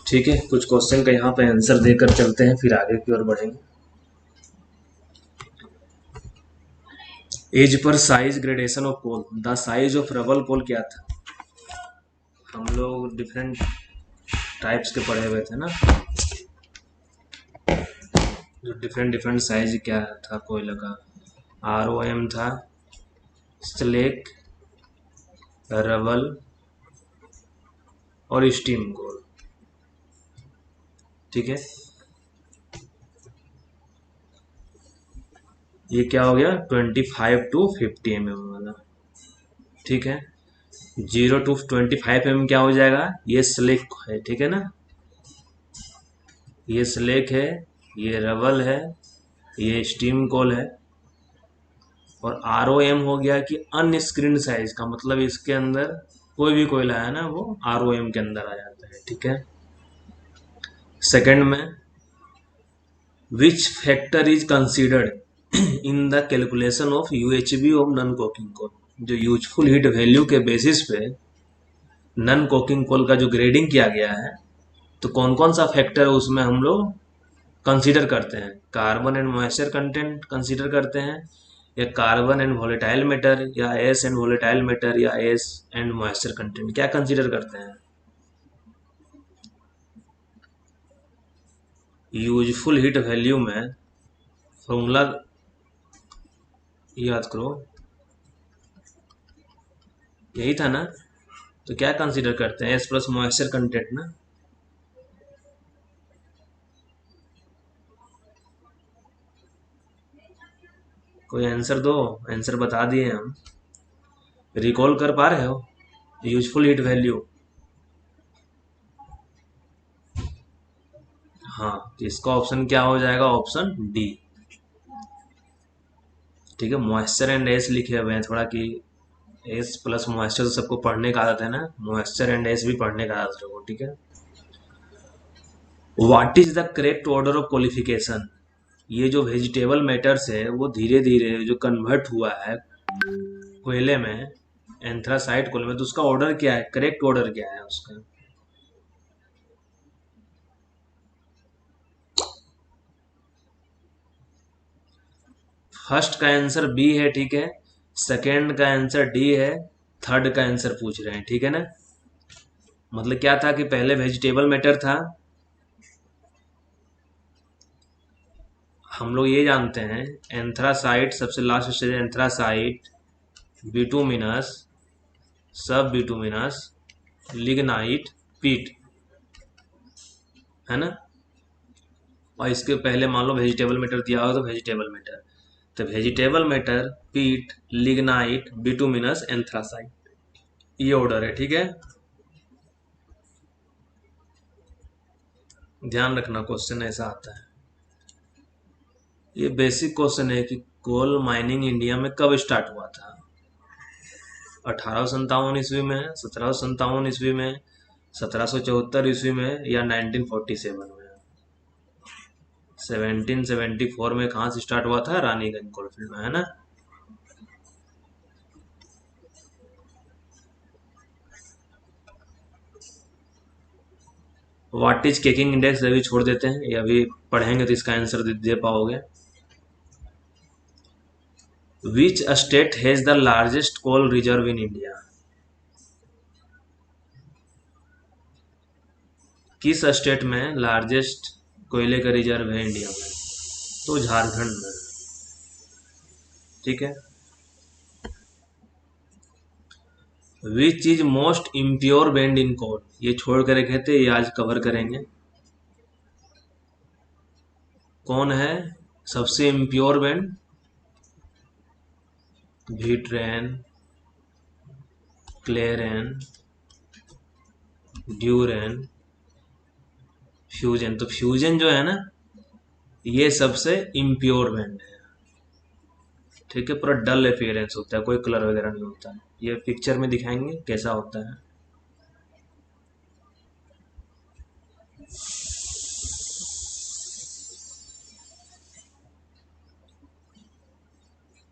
ठीक है, कुछ क्वेश्चन का यहाँ पे आंसर देकर चलते हैं, फिर आगे की ओर बढ़ेंगे। As per size gradation of pole, the size of rubble pole क्या था? हम लोग डिफरेंट टाइप्स के पढ़े हुए थे ना, जो डिफरेंट डिफरेंट साइज क्या था कोयले का। ROM था, स्लेक, रबल और स्टीम कोल। ठीक है, ये क्या हो गया 25 to 50 mm वाला। ठीक है, 0 to 25 mm क्या हो जाएगा, ये स्लेक है। ठीक है ना, ये स्लेक है, ये रबल है, ये स्टीम कोल है। और ROM हो गया कि अनस्क्रीन साइज का, मतलब इसके अंदर कोई भी कोयला है ना वो ROM के अंदर आ जाता है। ठीक है, सेकंड में which factor is considered in the calculation of UHB of non coking coal. जो यूजफुल हीट वैल्यू के बेसिस पे नॉन कोकिंग कोल का जो ग्रेडिंग किया गया है, तो कौन कौन सा फैक्टर उसमें हम लोग कंसीडर करते हैं? Carbon and moisture content consider करते हैं, या कार्बन एंड वोलेटाइल मैटर, या एस एंड वोलेटाइल मैटर, या एस एंड मॉइस्चर कंटेंट, क्या कंसीडर करते हैं? यूजफुल हीट वैल्यू में फॉर्मूला याद करो, यही था ना। तो क्या कंसीडर करते हैं, एस प्लस मॉइस्चर कंटेंट ना। कोई आंसर दो, आंसर बता दिए हम। रिकॉल कर पा रहे हो यूजफुल हीट वैल्यू? हाँ, तो इसका ऑप्शन क्या हो जाएगा, ऑप्शन डी। ठीक है, मॉइस्चर एंड एस लिखे हुए हैं थोड़ा कि एस प्लस मॉइस्चर तो सबको पढ़ने का आदत है ना, मॉइस्चर एंड एस भी पढ़ने का आदत रखो। ठीक है, what is the correct order of qualification? ये जो वेजिटेबल मैटर्स है वो धीरे धीरे जो कन्वर्ट हुआ है कोयले में, एंथ्रासाइट कोयले में, तो उसका ऑर्डर क्या है, करेक्ट ऑर्डर क्या है उसका? फर्स्ट का आंसर बी है। ठीक है, सेकेंड का आंसर डी है, थर्ड का आंसर पूछ रहे हैं। ठीक है ना, मतलब क्या था कि पहले वेजिटेबल मैटर था। हम लोग ये जानते हैं एंथ्रासाइट सबसे लास्ट स्टेज, एंथ्रासाइट, बिटुमिनस, सब बिटुमिनस, लिग्नाइट, पीट, है ना। और इसके पहले मान लो वेजिटेबल मैटर दिया हो तो वेजिटेबल मैटर, तो वेजिटेबल मैटर, पीट, लिग्नाइट, बिटुमिनस, एंथ्रासाइट, ये ऑर्डर है। ठीक है, ध्यान रखना क्वेश्चन ऐसा आता है। ये बेसिक क्वेश्चन है कि कोल माइनिंग इंडिया में कब स्टार्ट हुआ था? 1857 ईस्वी में, 1757 ईस्वी में, 1774 ईस्वी में, या 1947 में? 1774 में कहाँ से स्टार्ट हुआ था, रानीगंज कोलफील्ड में, है ना। व्हाट इज केकिंग इंडेक्स अभी छोड़ देते हैं, ये अभी पढ़ेंगे तो इसका आंसर दे पाओगे। Which state has the largest coal reserve in India? किस स्टेट में लार्जेस्ट कोयले का रिजर्व है इंडिया में? तो झारखंड में। ठीक है, which is most impure band in coal, ये छोड़ कर रखे थे, ये आज कवर करेंगे। कौन है सबसे इम्प्योर बैंड? वीट्रेन, क्लेरेन, ड्यूरेन, फ्यूजन। तो फ्यूजन जो है ना, ये सबसे इम्प्योर बैंड है। ठीक है, पूरा डल अपियरेंस होता है, कोई कलर वगैरह नहीं होता है। ये पिक्चर में दिखाएंगे कैसा होता है।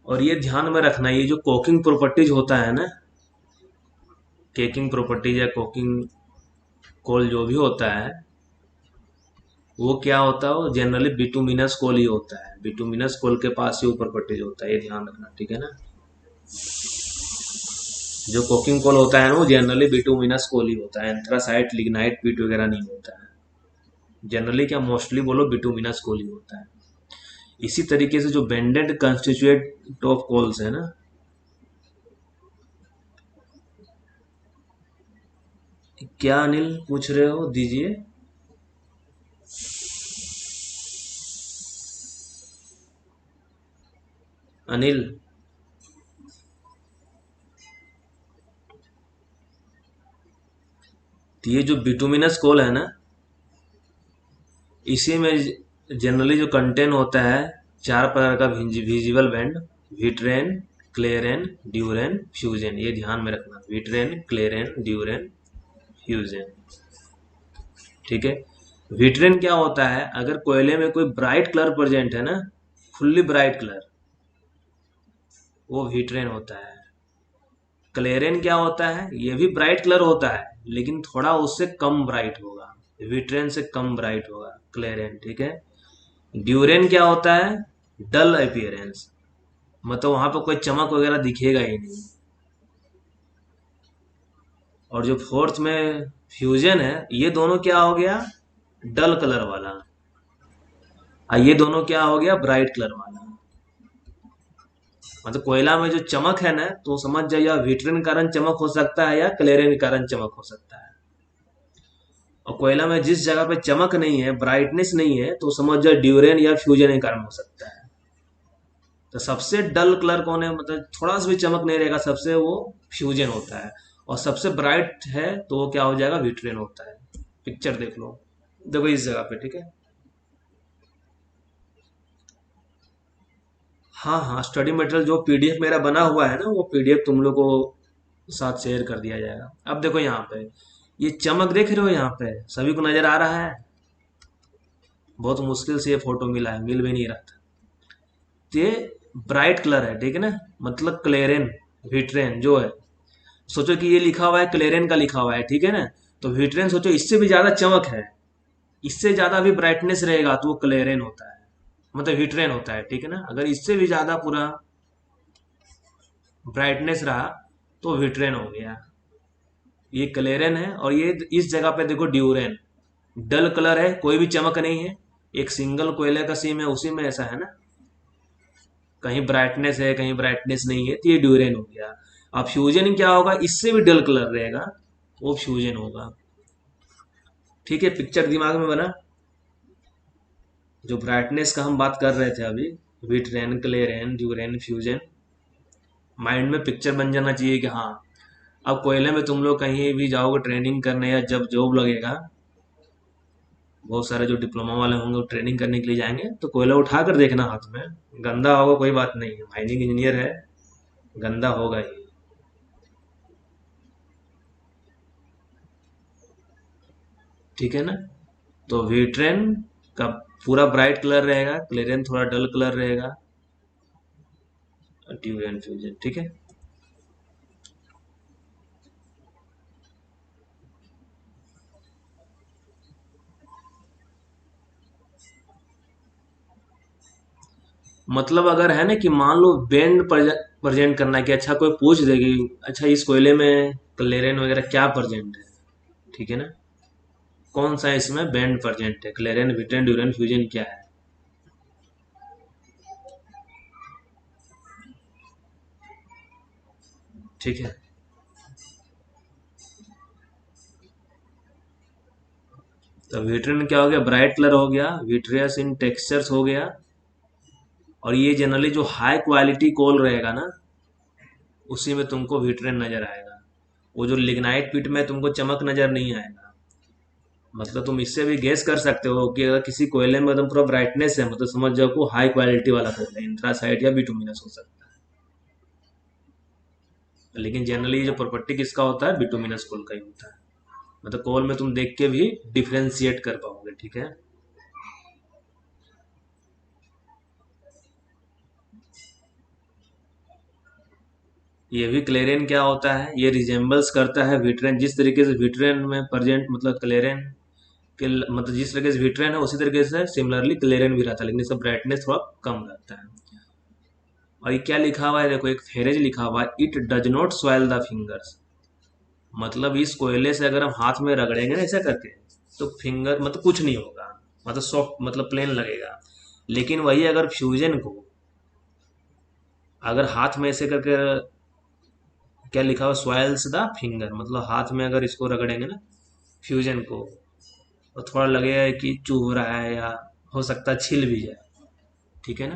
और ये ध्यान में रखना, ये जो कोकिंग प्रॉपर्टीज होता है ना, केकिंग प्रॉपर्टीज या कोकिंग कोल जो भी होता है, वो क्या होता है, वो जनरली बिटुमिनस कोल ही होता है, बिटुमिनस कोल के पास ही ऊपर पट्टी होता है, ये ध्यान रखना, ठीक है ना। जो कोकिंग कोल होता है ना, वो जनरली बिटुमिनस कोल ही होता है, एंथ्रासाइट लिग्नाइट पीट वगैरह नहीं होता है। जनरली क्या, मोस्टली बोलो बिटुमिनस कोल ही होता है। इसी तरीके से जो बेंडेड कंस्टिट्यूएंट ऑफ कोल्स है ना, क्या अनिल पूछ रहे हो, दीजिए। अनिल, तो ये जो बिटुमिनस कोल है ना, इसी में जनरली जो कंटेन होता है, चार प्रकार का विजिबल बैंड, विट्रेन, क्लेरेन, ड्यूरेन, फ्यूजन, ये ध्यान में रखना, विट्रेन, क्लेरेन, ड्यूरेन, फ्यूजन, ठीक है। विट्रेन क्या होता है, अगर कोयले में कोई ब्राइट कलर प्रेजेंट है ना, फुल्ली ब्राइट कलर, वो विट्रेन होता है। क्लेरेन क्या होता है, ये भी ब्राइट कलर होता है, लेकिन थोड़ा उससे कम ब्राइट होगा, विट्रेन से कम ब्राइट होगा क्लेरेन, ठीक है। ड्यूरेन क्या होता है, डल अपीयरेंस, मतलब वहां पर कोई चमक वगैरह दिखेगा ही नहीं। और जो फोर्थ में फ्यूजन है, ये दोनों क्या हो गया, डल कलर वाला, और ये दोनों क्या हो गया, ब्राइट कलर वाला। मतलब कोयला में जो चमक है ना, तो समझ जाइए, या विट्रिन के कारण चमक हो सकता है या क्लेरेन के कारण चमक हो सकता है। और कोयला में जिस जगह पे चमक नहीं है, ब्राइटनेस नहीं है, तो समझ जाओ ड्यूरेन या फ्यूजन के कारण हो सकता है। तो सबसे डल कलर कौन है, मतलब थोड़ा सा भी चमक नहीं रहेगा, सबसे वो फ्यूजन होता है। और सबसे ब्राइट है तो वो क्या हो जाएगा, विट्रिन होता है। पिक्चर देख लो, देखो इस जगह पे, ठीक है। हाँ हाँ, स्टडी मटेरियल जो पीडीएफ मेरा बना हुआ है ना, वो पीडीएफ तुम लोग को साथ शेयर कर दिया जाएगा। अब देखो यहाँ पे, ये चमक देख रहे हो, यहाँ पे सभी को नजर आ रहा है। बहुत मुश्किल से ये फोटो मिला है, मिल भी नहीं रहा था। तो ये ब्राइट कलर है, ठीक है ना, मतलब क्लेरेन, विट्रेन जो है, सोचो कि ये लिखा हुआ है, क्लेरेन का लिखा हुआ है, ठीक है ना। तो विट्रेन सोचो इससे भी ज्यादा चमक है, इससे ज्यादा भी ब्राइटनेस रहेगा, तो वो क्लेरेन होता है, मतलब विट्रेन होता है, ठीक है ना। अगर इससे भी ज्यादा पूरा ब्राइटनेस रहा, तो विट्रेन हो गया। ये क्लेरेन है, और ये इस जगह पे देखो ड्यूरेन, डल कलर है, कोई भी चमक नहीं है, एक सिंगल कोयले का सीम है, उसी में ऐसा है ना, कहीं ब्राइटनेस है कहीं ब्राइटनेस नहीं है, तो ये ड्यूरेन हो गया। अब फ्यूजन क्या होगा, इससे भी डल कलर रहेगा, वो फ्यूजन होगा, ठीक है। पिक्चर दिमाग में बना, जो ब्राइटनेस का हम बात कर रहे थे अभी, विट्रेन, क्लेरेन, ड्यूरेन, फ्यूजन, माइंड में पिक्चर बन जाना चाहिए कि हाँ, अब कोयले में तुम लोग कहीं भी जाओगे ट्रेनिंग करने, या जब जॉब लगेगा, बहुत सारे जो डिप्लोमा वाले होंगे वो ट्रेनिंग करने के लिए जाएंगे, तो कोयला उठा कर देखना हाथ में, गंदा होगा कोई बात नहीं है, माइनिंग इंजीनियर है, गंदा होगा ही, ठीक है ना। तो वीट्रेन का पूरा ब्राइट कलर रहेगा, क्लेरेन थोड़ा डल कलर रहेगा, ड्यूरेन फ्यूजन, ठीक है। मतलब अगर है ना कि मान लो बैंड प्रेजेंट करना है, कि अच्छा कोई पूछ देगी, अच्छा इस कोयले में क्लेरेन वगैरह क्या प्रेजेंट है, ठीक है ना, कौन सा इसमें बैंड प्रेजेंट है, क्लेरेन, विट्रेन, ड्यूरेन, फ्यूजन क्या है, ठीक है। तो विट्रिन क्या हो गया, ब्राइट कलर हो गया, विट्रियस इन टेक्सचर्स हो गया। और ये जनरली जो हाई क्वालिटी कोल रहेगा ना, उसी में तुमको विट्रिन नजर आएगा। वो जो लिग्नाइट पिट में तुमको चमक नजर नहीं आएगा। मतलब तुम इससे भी गेस कर सकते हो कि अगर किसी कोयले में एकदम पूरा ब्राइटनेस है, मतलब समझ जाओ को हाई क्वालिटी वाला कोयला, इंथ्रासाइट या बिटुमिनस हो सकता है। लेकिन जनरली जो प्रॉपर्टी किसका होता है, बिटुमिनस कोल का ही होता है। मतलब कोल में तुम देख के भी डिफ्रेंशिएट कर पाओगे, ठीक है। ये भी क्लेरेन क्या होता है, ये रिजेंबल्स करता है विट्रेन, जिस तरीके से विट्रेन में प्रेजेंट, मतलब क्लेरेन कि मतलब जिस तरीके से विट्रेन है उसी तरीके से सिमिलरली क्लेरेन भी रहता है, लेकिन इसका ब्राइटनेस थोड़ा कम रहता है। और ये क्या लिखा हुआ है, देखो एक फ्रेज लिखा हुआ है, it does not swell the fingers. मतलब इस कोयले से अगर हम हाथ में रगड़ेंगे ना ऐसा करके, तो फिंगर मतलब कुछ नहीं होगा, मतलब सॉफ्ट मतलब प्लेन लगेगा। लेकिन वही अगर फ्यूजन को अगर हाथ में ऐसे करके, क्या लिखा हुआ, स्वेल्स द फिंगर, मतलब हाथ में अगर इसको रगड़ेंगे ना फ्यूजन को, तो थोड़ा लगेगा कि चुभ रहा है या हो सकता है छिल भी जाए। ठीक है ना,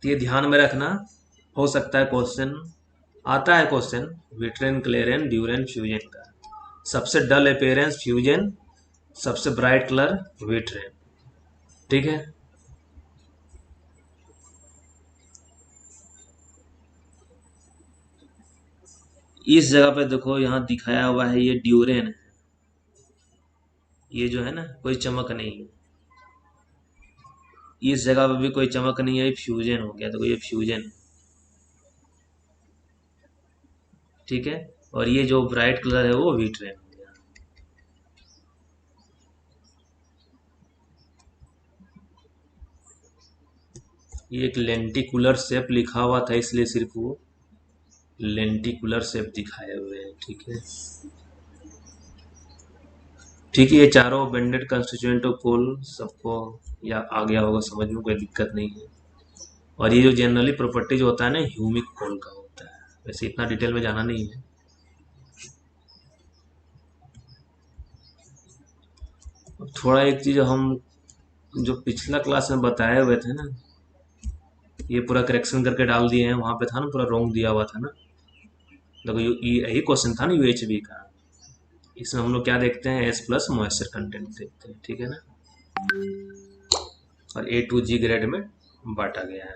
तो ये ध्यान में रखना। हो सकता है क्वेश्चन आता है, क्वेश्चन विट्रेन क्लेरेन ड्यूरेन फ्यूजन का। सबसे डल अपेयरेंस फ्यूजन, सबसे ब्राइट कलर विट्रेन। ठीक है, इस जगह पे देखो यहाँ दिखाया हुआ है ये ड्यूरेन है, ये जो है ना कोई चमक नहीं है, इस जगह पे भी कोई चमक नहीं है, ये फ्यूजन हो गया, तो ये फ्यूजन। ठीक है, और ये जो ब्राइट कलर है वो विट्रेन हो गया। ये एक लेंटिकुलर शेप लिखा हुआ था, इसलिए सिर्फ वो लेंटिकुलर शेप दिखाए हुए हैं। ठीक है, ठीक है, ये चारों बेंडेड कंस्टिट्यूएंट ऑफ कोल सबको या आ गया होगा समझ में, कोई दिक्कत नहीं है। और ये जो जनरली प्रॉपर्टीज होता है ना ह्यूमिक कोल का होता है, वैसे इतना डिटेल में जाना नहीं है। थोड़ा एक चीज हम जो पिछला क्लास में बताए हुए थे ना, ये पूरा करेक्शन करके डाल दिए हैं, वहां पे था ना पूरा रॉन्ग दिया हुआ था ना। देखो यही क्वेश्चन था ना यूएचबी का। इसमें हम लोग क्या देखते हैं, एस प्लस मॉइस्चर कंटेंट देखते हैं। ठीक है ना, और A to G ग्रेड में बांटा गया है।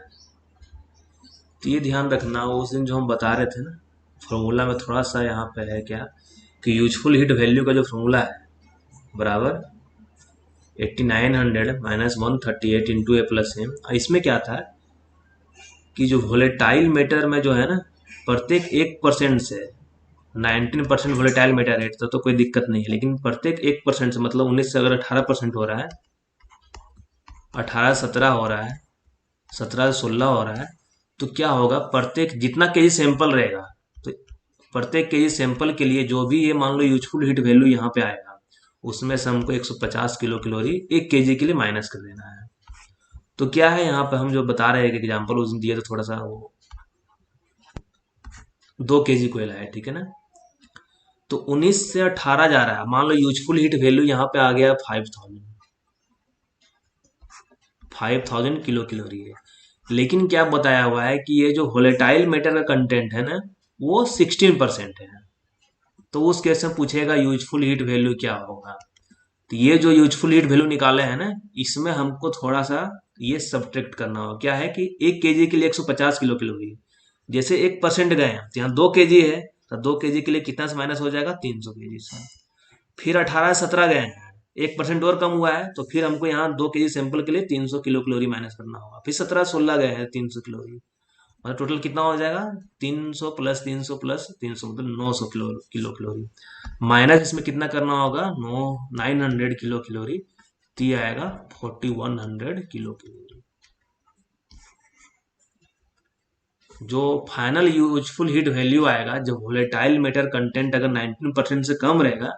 तो ये ध्यान रखना, उस दिन जो हम बता रहे थे ना फॉर्मूला में थोड़ा सा यहाँ पे है क्या, कि यूजफुल हीट वैल्यू का जो फॉर्मूला है बराबर 8900 माइनस 138 इंटू ए प्लस एम। इसमें क्या था कि जो वोलेटाइल मैटर में जो है ना प्रत्येक 1% से 19% वोलेटाइल मैटर है, तो कोई दिक्कत नहीं है, लेकिन प्रत्येक 1% से मतलब 19 से अगर 18% हो रहा है, 18 से 17 हो रहा है, 17 से 16 हो रहा है, तो क्या होगा, प्रत्येक जितना केजी सैंपल रहेगा, तो प्रत्येक केजी सैंपल के लिए जो भी ये मान लो यूजफुल हीट वैल्यू यहाँ पे आएगा, उसमें से हमको 150 किलो कैलोरी 1 केजी के लिए माइनस कर देना है। तो क्या है यहाँ पे हम जो बता रहे हैं कि एग्जाम्पल उस दिन दिए तो थोड़ा सा वो 2 केजी कोयला है। ठीक है ना, तो 19 से 18 जा रहा है, मान लो यूजफुल हीट वैल्यू यहाँ पे आ गया 5000 किलो कैलोरी है। लेकिन क्या बताया हुआ है कि ये जो वोलेटाइल मैटर का कंटेंट है ना वो 16% है। तो उस केस में पूछेगा यूजफुल हीट वैल्यू क्या होगा। तो ये जो यूजफुल हीट वैल्यू निकाले हैं ना, इसमें हमको थोड़ा सा ये सब्ट्रैक्ट करना होगा। क्या है कि 1 केजी के लिए 150 किलो कैलोरी, जैसे 1% गए हैं तो यहाँ 2 केजी है, तो 2 केजी के लिए कितना से माइनस हो जाएगा, 300 केजी से। फिर 18 से 17 गए हैं, 1% और कम हुआ है, तो फिर हमको यहाँ 2 केजी सैंपल के लिए 300 किलो कैलोरी माइनस करना होगा। फिर 17 से 16 गए हैं 300 कैलोरी, मतलब टोटल कितना हो जाएगा, 300 प्लस 300 प्लस 300 मतलब 900 किलो कैलोरी। माइनस इसमें कितना करना होगा, 900 किलो कैलोरी, तो ये आएगा 4100 किलो कैलोरी। जो फाइनल यूजफुल हीट वैल्यू आएगा जब वोलेटाइल मैटर कंटेंट अगर 19% से कम रहेगा,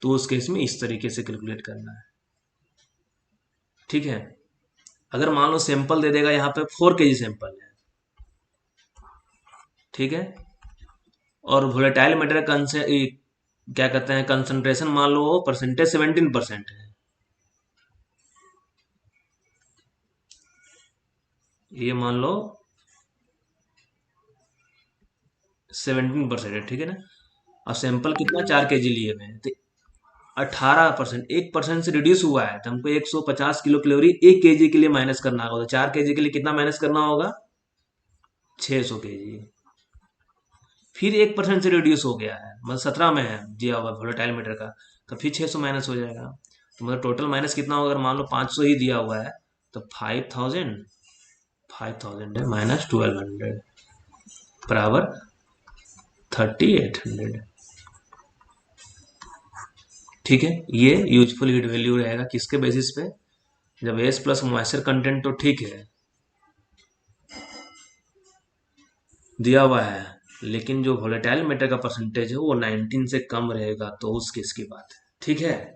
तो उस केस में इस तरीके से कैलकुलेट करना है। ठीक है, अगर मान लो सैंपल दे देगा यहाँ पे 4 केजी सैंपल है, ठीक है, और वोलेटाइल मैटर क्या कहते हैं कंसंट्रेशन मान लो परसेंटेज 17% है, ये मान लो 17% है। ठीक है ना, और सैंपल कितना 4 केजी लिए हुए हैं, तो 18%, 1% से रिड्यूस हुआ है, तो हमको 150 किलो कैलोरी 1 केजी के लिए माइनस करना होगा। तो 4 केजी के लिए कितना माइनस करना होगा, 600 केजी। फिर 1% से रिड्यूस हो गया है, मतलब 17 में है दिया हुआ वोलेटाइल मीटर का, तो फिर 600 माइनस हो जाएगा। तो मतलब टोटल माइनस कितना होगा, अगर मान लो 500 ही दिया हुआ है, तो 5000 है माइनस 1200 बराबर 3800। ठीक है, ये यूजफुल हीट वैल्यू रहेगा किसके बेसिस पे, जब एस प्लस मॉइस्चर कंटेंट तो ठीक है दिया हुआ है, लेकिन जो वोलेटाइल मैटर का परसेंटेज है वो 19 से कम रहेगा, तो उस केस की बात है। ठीक है,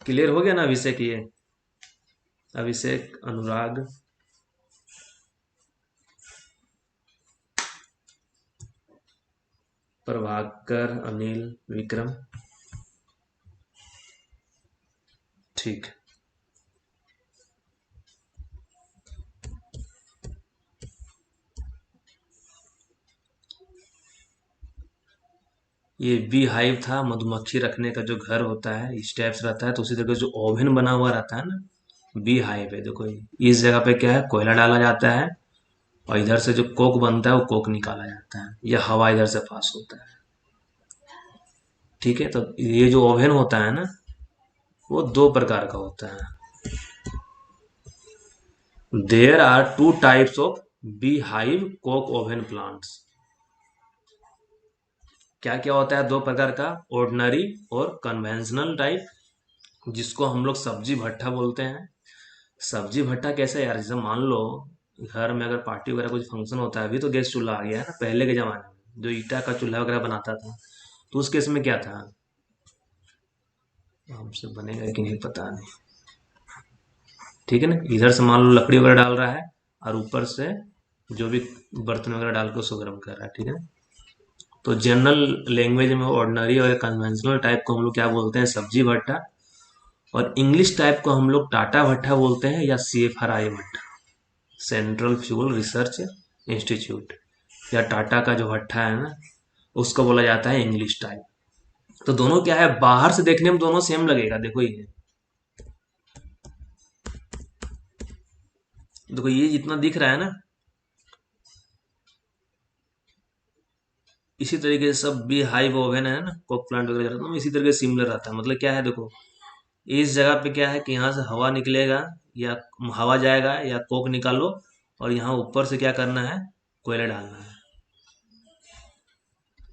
क्लियर हो गया ना अभिषेक? ये अभिषेक, अनुराग, प्रभाकर, अनिल, विक्रम, ठीक। ये बी हाइव था, मधुमक्खी रखने का जो घर होता है इस टाइप से रहता है, तो उसी तरह जो ओवन बना हुआ रहता है ना, बी हाइव है। देखो इस जगह पे क्या है, कोयला डाला जाता है और इधर से जो कोक बनता है वो कोक निकाला जाता है, या हवा इधर से पास होता है। ठीक है, तो ये जो ओवन होता है ना, वो दो प्रकार का होता है। There are two types of beehive coke oven plants. क्या क्या होता है दो प्रकार का, ऑर्डिनरी और कन्वेंशनल टाइप, जिसको हम लोग सब्जी भट्ठा बोलते हैं। सब्जी भट्ठा कैसे यार, जैसे मान लो घर में अगर पार्टी वगैरह कुछ फंक्शन होता है, अभी तो गैस चूल्हा आ गया है ना, पहले के जमाने में जो ईटा का चूल्हा वगैरह बनाता था, तो उस केस में क्या था, हमसे बनेगा कि नहीं पता नहीं। ठीक है ना, इधर से मान लो लकड़ी वगैरह डाल रहा है और ऊपर से जो भी बर्तन वगैरह डाल के उसको गर्म कर रहा है। ठीक है, तो जनरल लैंग्वेज में ऑर्डिनरी और कन्वेंशनल टाइप को हम लोग क्या बोलते हैं, सब्जी भट्टा, और इंग्लिश टाइप को हम लोग टाटा भट्टा बोलते हैं, या CFRI भट्टा, सेंट्रल फ्यूल रिसर्च इंस्टीट्यूट, या टाटा का जो भट्टा है ना, उसको बोला जाता है इंग्लिश टाइप। तो दोनों क्या है, बाहर से देखने में दोनों सेम लगेगा। देखो ये, देखो ये जितना दिख रहा है ना, इसी तरीके से सब भी हाइव ओवन है ना, कोक प्लांट वगैरह रहता है, इसी तरीके से सिमिलर रहता है। मतलब क्या है, देखो इस जगह पे क्या है कि यहाँ से हवा निकलेगा, या हवा जाएगा, या कोक निकालो, और यहाँ ऊपर से क्या करना है, कोयला डालना है।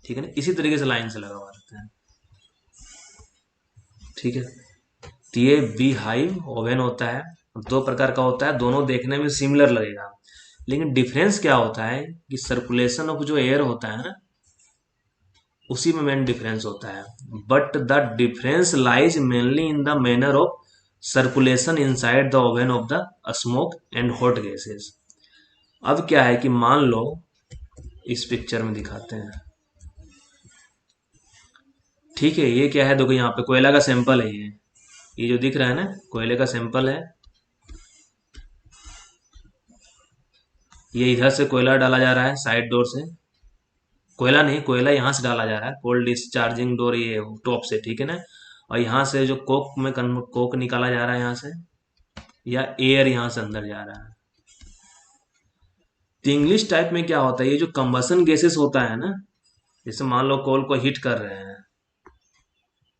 ठीक है ना, इसी तरीके से लाइन से लगा हुआ रहता है। ठीक है, तो ये बी हाइव ओवन होता है, दो प्रकार का होता है, दोनों देखने में सिमिलर लगेगा, लेकिन डिफरेंस क्या होता है कि सर्कुलेशन ऑफ जो एयर होता है ना, उसी में मेन डिफरेंस होता है। But the difference lies mainly in the manner of circulation inside the oven of the smoke and hot gases. अब क्या है कि मान लो, इस पिक्चर में दिखाते हैं। ठीक है, ये क्या है, देखो यहाँ पे कोयला का सैंपल है, ये जो दिख रहा है ना, कोयले का सैंपल है। ये इधर से कोयला डाला जा रहा है साइड डोर से, कोयला नहीं, कोयला यहाँ से डाला जा रहा है, कोल्ड डिस्चार्जिंग डोर ये टॉप से। ठीक है ना, और यहाँ से जो कोक में कोक निकाला जा रहा है यहाँ से, या एयर यहाँ से अंदर जा रहा है। तो इंग्लिश टाइप में क्या होता है, ये जो कंबसन गैसेस होता है ना, जैसे मान लो कोल को हीट कर रहे हैं,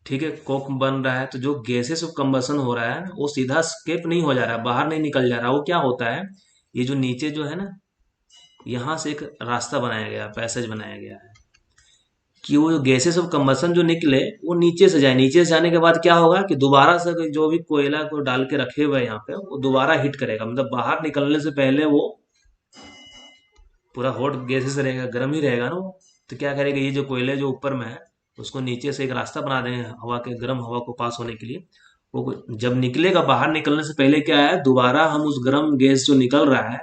ठीक है, कोक बन रहा है, तो जो गैसेस ऑफ कंबसन हो रहा है वो सीधा स्केप नहीं हो जा रहा है, बाहर नहीं निकल जा रहा, वो क्या होता है, ये जो नीचे जो है ना, यहाँ से एक रास्ता बनाया गया, पैसेज बनाया गया है, कि वो गैसेस ऑफ कंबसन जो निकले वो नीचे से जाए। नीचे से जाने के बाद क्या होगा कि दोबारा से जो भी कोयला को डाल के रखे हुए हैं यहाँ पे, वो दोबारा हिट करेगा, मतलब बाहर निकलने से पहले वो पूरा हॉट गैसेस रहेगा, गर्म ही रहेगा ना वो। तो क्या करेगा, ये जो कोयले जो ऊपर में है, उसको नीचे से एक रास्ता बना देंगे हवा के, गर्म हवा को पास होने के लिए। वो जब निकलेगा, बाहर निकलने से पहले क्या है, दोबारा हम उस गर्म गैस जो निकल रहा है,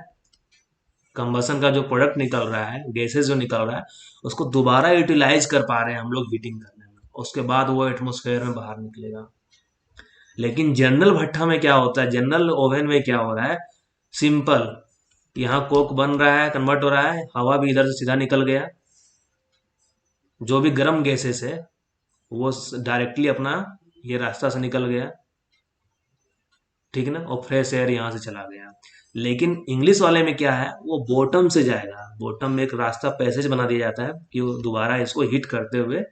कंबसन का जो प्रोडक्ट निकल रहा है, गैसेस जो निकल रहा है, उसको दोबारा यूटिलाइज कर पा रहे हैं हम लोग हीटिंग करने में, उसके बाद वो एटमोसफेयर में बाहर निकलेगा। लेकिन जनरल भट्ठा में क्या होता है, जनरल ओवन में क्या हो रहा है, सिंपल, यहाँ कोक बन रहा है, कन्वर्ट हो रहा है, हवा भी इधर से सीधा निकल गया, जो भी गर्म गैसेस है वो डायरेक्टली अपना ये रास्ता से निकल गया। ठीक है ना, और फ्रेश एयर यहाँ से चला गया। लेकिन इंग्लिश वाले में क्या है, वो बॉटम से जाएगा, बॉटम में एक रास्ता पैसेज बना दिया जाता है कि वो दोबारा इसको हिट करते हुए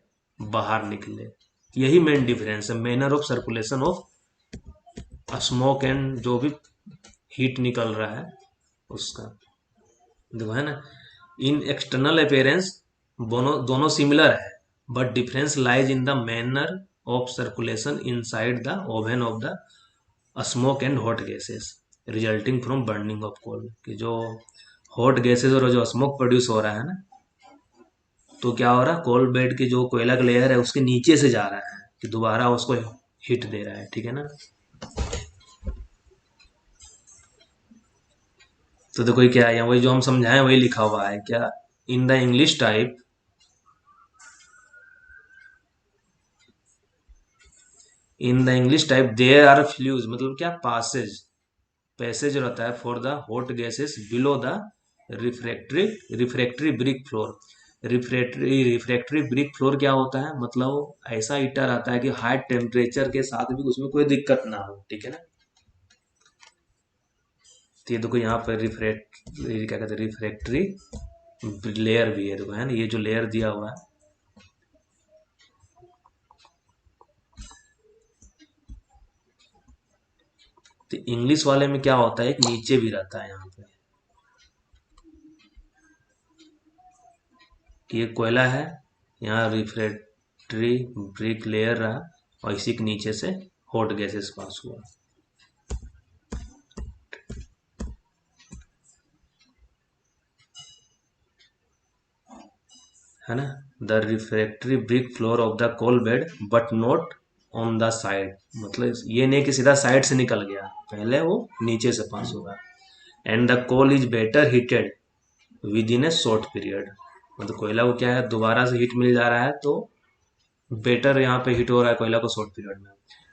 बाहर निकले। यही मेन डिफरेंस है, manner of circulation of smoke and जो भी हीट निकल रहा है उसका। देखो है ना, इन एक्सटर्नल अपेयरेंस दोनों दोनों सिमिलर है, but difference lies in the manner of circulation inside the oven of the smoke and hot gases resulting from burning of coal. कि जो हॉट गैसेस और जो स्मोक प्रोड्यूस हो रहा है ना, तो क्या हो रहा है, कोल बेड की जो कोयला का लेयर है उसके नीचे से जा रहा है कि दोबारा उसको हीट दे रहा है, ठीक है ना। तो देखो ये क्या है, यहाँ वही जो हम समझाएं वही लिखा हुआ है क्या, in the English type, in the English type there are flues, मतलब क्या, पासेज, पैसेज रहता है for the hot gases below the refractory refractory brick floor. Refractory brick floor क्या होता है, मतलब ऐसा हीटर आता है कि हाई टेम्परेचर के साथ भी उसमें कोई दिक्कत ना हो, ठीक है ना। तो ये देखो यहाँ पर रिफ्रैक्ट, क्या कहते हैं, रिफ्रैक्टरी लेयर भी है, देखो है ना, ये जो लेयर दिया हुआ है। तो इंग्लिश वाले में क्या होता है, एक नीचे भी रहता है यहाँ पे, कि ये कोयला है, यहाँ रिफ्रैक्टरी ब्रिक लेयर रहा, और इसी के नीचे से हॉट गैसेस पास हुआ, है ना। The refractory brick floor of the coal bed but not on the side, मतलब ये नहीं कि सीधा साइड से निकल गया, पहले वो नीचे से पास होगा। And the coal is better heated within a short period, मतलब कोयला को क्या है, दोबारा से हीट मिल जा रहा है, तो बेटर यहाँ पे हीट हो रहा है कोयला को शॉर्ट पीरियड में,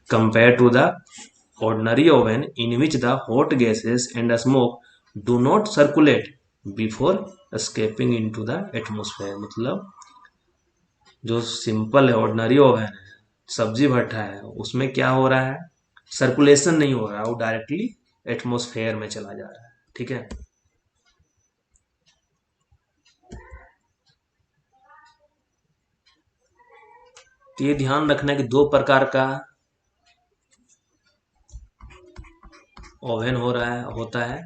compare to the ordinary oven in which the hot gases and smoke do not circulate before escaping into the atmosphere। मतलब जो सिंपल है ऑर्डिनरी ओवन है, सब्जी भट्टा है, उसमें क्या हो रहा है, सर्कुलेशन नहीं हो रहा है, वो डायरेक्टली एटमोसफेयर में चला जा रहा है, ठीक है। तो ये ध्यान रखना है कि दो प्रकार का ओवन हो रहा है, होता है,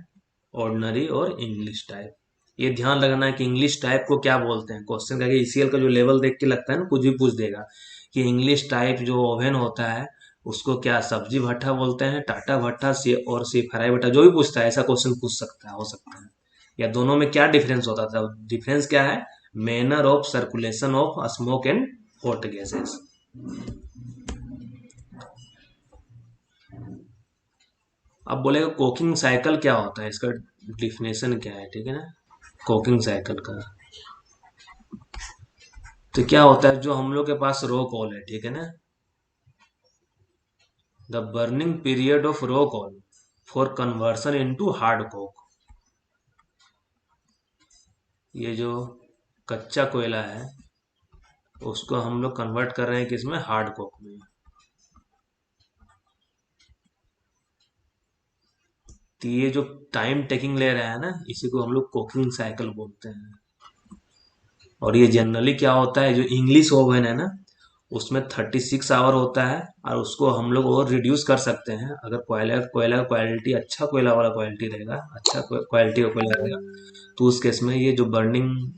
ऑर्डिनरी और इंग्लिश टाइप। ये ध्यान रखना है कि इंग्लिश टाइप को क्या बोलते हैं, क्वेश्चन का ईसीएल का जो लेवल देख के लगता है ना, कुछ भी पूछ देगा कि इंग्लिश टाइप जो ओवन होता है उसको क्या सब्जी भट्टा बोलते हैं, टाटा भट्टा सी और सी फ्राई भट्टा, जो भी पूछता है ऐसा क्वेश्चन पूछ सकता है, हो सकता है। या दोनों में क्या डिफरेंस होता था, डिफरेंस क्या है, manner of circulation of smoke and hot gases. अब बोलेगा कोकिंग साइकिल क्या होता है, इसका डिफिनेशन क्या है, ठीक है ना, कोकिंग साइकिल का। तो क्या होता है, जो हम लोग के पास रो कॉल है, ठीक है ना, the burning period of raw coal for conversion into hard coke. ये जो कच्चा कोयला है उसको हम लोग कन्वर्ट कर रहे हैं किसमें, हार्ड कोक में। तो ये जो टाइम टेकिंग ले रहा है ना, इसी को हम लोग कोकिंग साइकिल बोलते हैं। और ये जनरली क्या होता है, जो इंग्लिश ओवन है ना उसमें 36 आवर होता है, और उसको हम लोग और रिड्यूस कर सकते हैं, अगर कोयला कोयला का क्वालिटी अच्छा, कोयला वाला क्वालिटी रहेगा, अच्छा क्वालिटी का कोयला रहेगा, तो उस केस में ये जो बर्निंग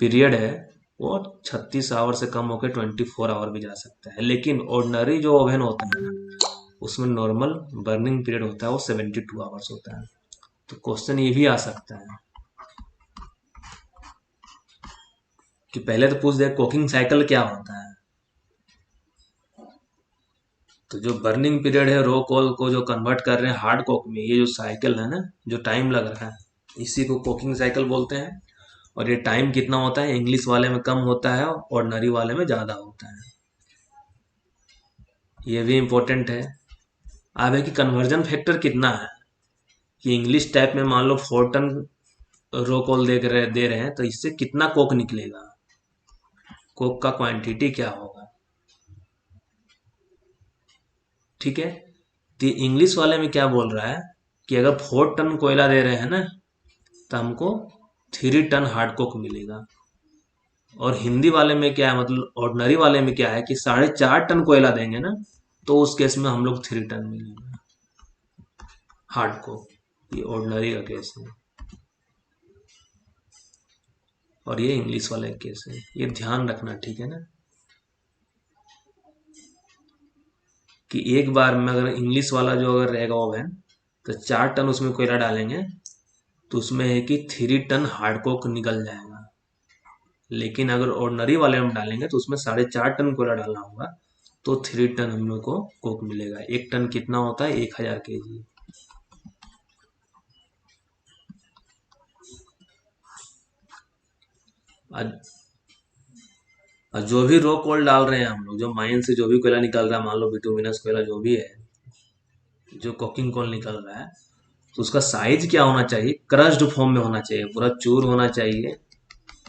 पीरियड है वो 36 आवर से कम होकर 24 आवर भी जा सकता है। लेकिन ऑर्डिनरी जो ओवन होता है ना उसमें नॉर्मल बर्निंग पीरियड होता है वो 72 आवर्स होता है। तो क्वेश्चन ये भी आ सकता है कि पहले तो पूछ दे कुकिंग साइकिल क्या होता है। तो जो बर्निंग पीरियड है रो कोल को जो कन्वर्ट कर रहे हैं हार्ड कोक में, ये जो साइकिल है ना, जो टाइम लग रहा है, इसी को कुकिंग साइकिल बोलते हैं। और ये टाइम कितना होता है, इंग्लिश वाले में कम होता है, ऑर्डिनरी वाले में ज़्यादा होता है। ये भी इम्पोर्टेंट है। अब है कि कन्वर्जन फैक्टर कितना है, कि इंग्लिश टाइप में मान लो 4 टन रो कोल दे रहे हैं, तो इससे कितना कोक निकलेगा, कोक का क्वांटिटी क्या होगा, ठीक है। तो इंग्लिश वाले में क्या बोल रहा है कि अगर 4 टन कोयला दे रहे हैं ना तो हमको 3 टन हार्ड कोक मिलेगा। और हिंदी वाले में क्या है, मतलब ऑर्डिनरी वाले में क्या है कि 4.5 टन कोयला देंगे ना तो उस केस में हम लोग 3 टन मिलेगा हार्ड कोक। ये ऑर्डिनरी का केस है। और ये इंग्लिश वाला केस है, ये ध्यान रखना, ठीक है ना, कि एक बार में अगर इंग्लिश वाला जो अगर रहेगा ओवन, तो 4 टन उसमें कोयला डालेंगे तो उसमें है कि 3 टन हार्ड कोक निकल जाएगा। लेकिन अगर ऑर्डनरी वाले हम डालेंगे तो उसमें 4.5 टन कोयला डालना होगा, तो 3 टन हम लोग को कोक मिलेगा। 1 टन कितना होता है? 1000 kg। और जो भी रॉ कोल डाल रहे हैं हम लोग, जो माइन से जो भी कोयला निकल रहा है, मान लो बिटुमिनस कोयला जो भी है, जो कोकिंग कोल निकल रहा है, तो उसका साइज क्या होना चाहिए? क्रश्ड फॉर्म में होना चाहिए, पूरा चूर होना चाहिए,